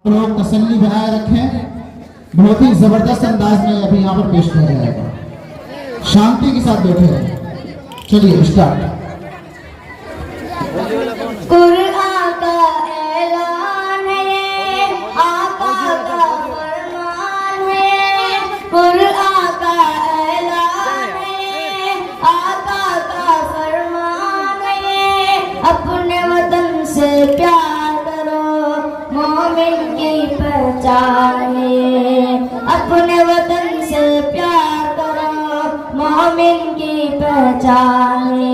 लोग तसल्ली बनाए रखें। बहुत ही जबरदस्त अंदाज में अभी यहाँ पर पेश किया जाएगा। शांति के साथ बैठे रहे। चलिए स्टार्ट। कुरान का ऐलान है, आका का फरमान है। कुरान का ऐलान है, आका का फरमान है। अपने वतन से प्यार करो, मोमिन की पहचान है। अपने वतन से प्यार करो, मोमिन की पहचान है।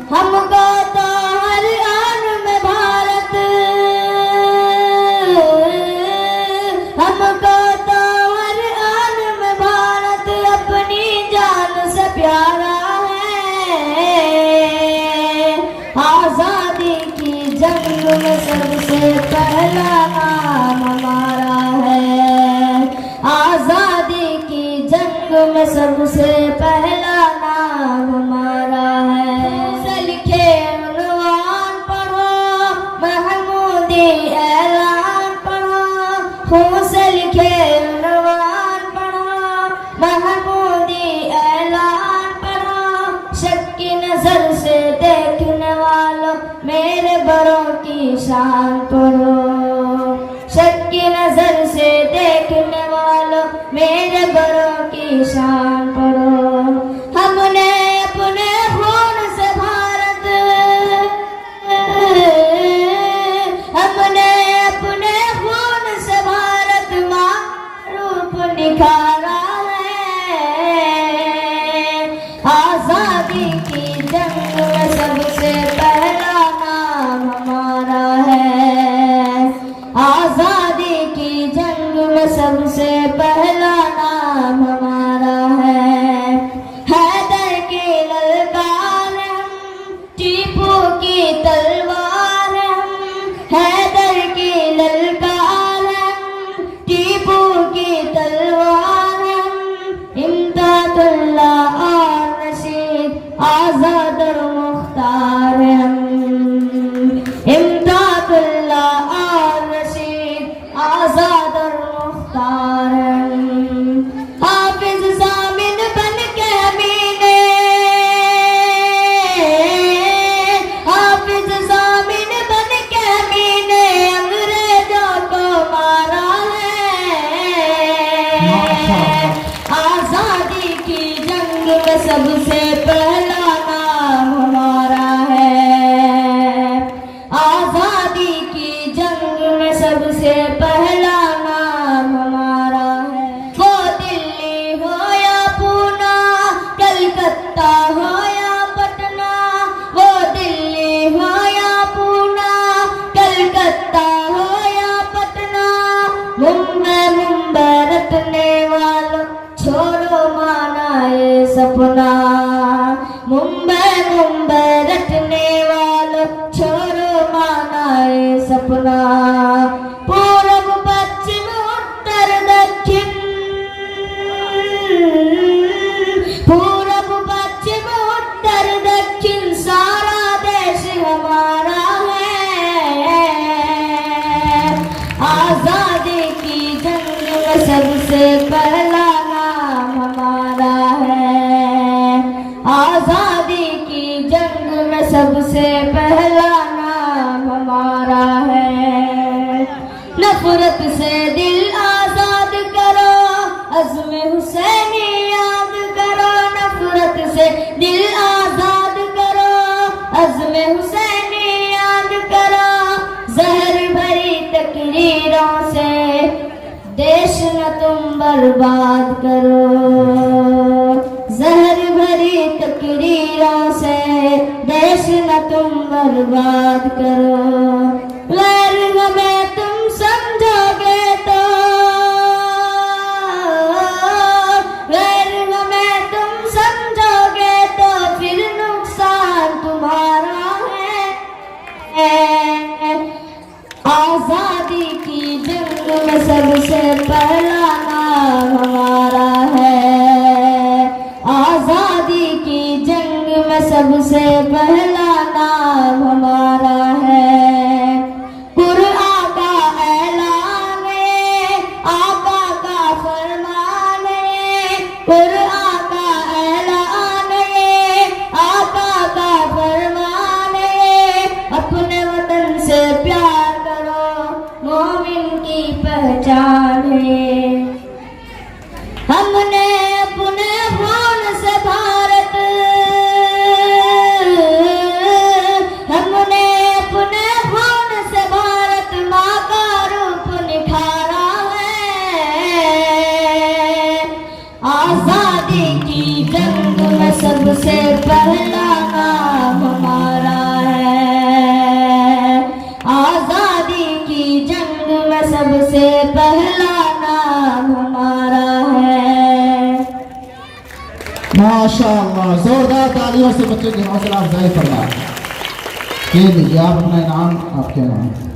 हमको तो हर आन में भारत, हमको तो हर आन में भारत अपनी जान से प्यारा है। आजादी की जंग में सबसे पहला नाम हमारा है। आजादी की जंग में सबसे पहला नाम हमारा है। लिखे उन्वान पढ़ो, महमूदी ऐलान पढ़ो। से लिखे उन्वान पढ़ो, महमूदी ऐलान पढ़ो। शक की नजर से देखने वालों मेरे बड़ों की शान पढ़ो। शक की नजर से देखने वालों मेरे बड़ों की शान पढ़ो। हमने अपने खून से भारत, हमने अपने खून से भारत माँ रूप निखारा है। आजादी की जंग में सबसे पहला नाम हमारा है। आजादी की जंग में सबसे पहला नाम हमारा है। हैदर की ललकार हम, टीपू की तलवार हम। हैदर की ललकार हम, टीपू की तलवार हम। इम्दादुल्लाह और रशीद, आजाद और मुख्तार हम। इम्दादुल्लाह और रशीद, आजाद और मुख्तार हम। हाफिज जामिन बन के अमीने, हाफिज जामिन बन के अमीने अंग्रेजों को मारा है। आजादी की जंग में सबसे पहला नाम हमारा है। आजादी की जंग में सबसे पहला नाम हमारा है। वो दिल्ली हो या पूना, कलकत्ता हो या पटना। वो दिल्ली हो या पूना, कलकत्ता हो या पटना। मुंबई मुंबई रटने वालों छोड़ो माना ये सपना। मुंबई मुंबई रटने वालों छोड़ो माना ये सपना। पूरब पश्चिम उत्तर दक्षिण, पूरब पश्चिम उत्तर दक्षिण सारा देश हमारा है। आजादी की जंग में सबसे पहला नाम हमारा है। आजादी की जंग में सबसे पहला नाम हमारा है। नफरत से दिल आजाद करो, अज़्म हुसैनी याद करो। नफरत से दिल आजाद करो, अज़्म हुसैनी याद करो। जहर भरी तकरीरों से देश न तुम बर्बाद करो। जहर भरी तकरीरों से देश न तुम बर्बाद करो। गैर हमें तुम समझोगे तो, गैर हमें तुम समझोगे तो फिर नुकसान तुम्हारा है। आजादी की जंग में सबसे पहला नाम हमारा है। आजादी की जंग में सबसे पहला नाम हमारा है। कुरान का ऐलान मोमिन की पहचान है। हमने अपने खून से भारत, हमने अपने खून से भारत माँ का रूप निखारा है। आजादी की जंग में सबसे पहला नाम हमारा है। आजादी की जंग में सबसे पहला नाम हमारा है। माशाअल्लाह, जोरदार तालियों से बच्चों की हौसला अफजाई फरमा। ये लीजिए आप अपना इनाम, आपके नाम।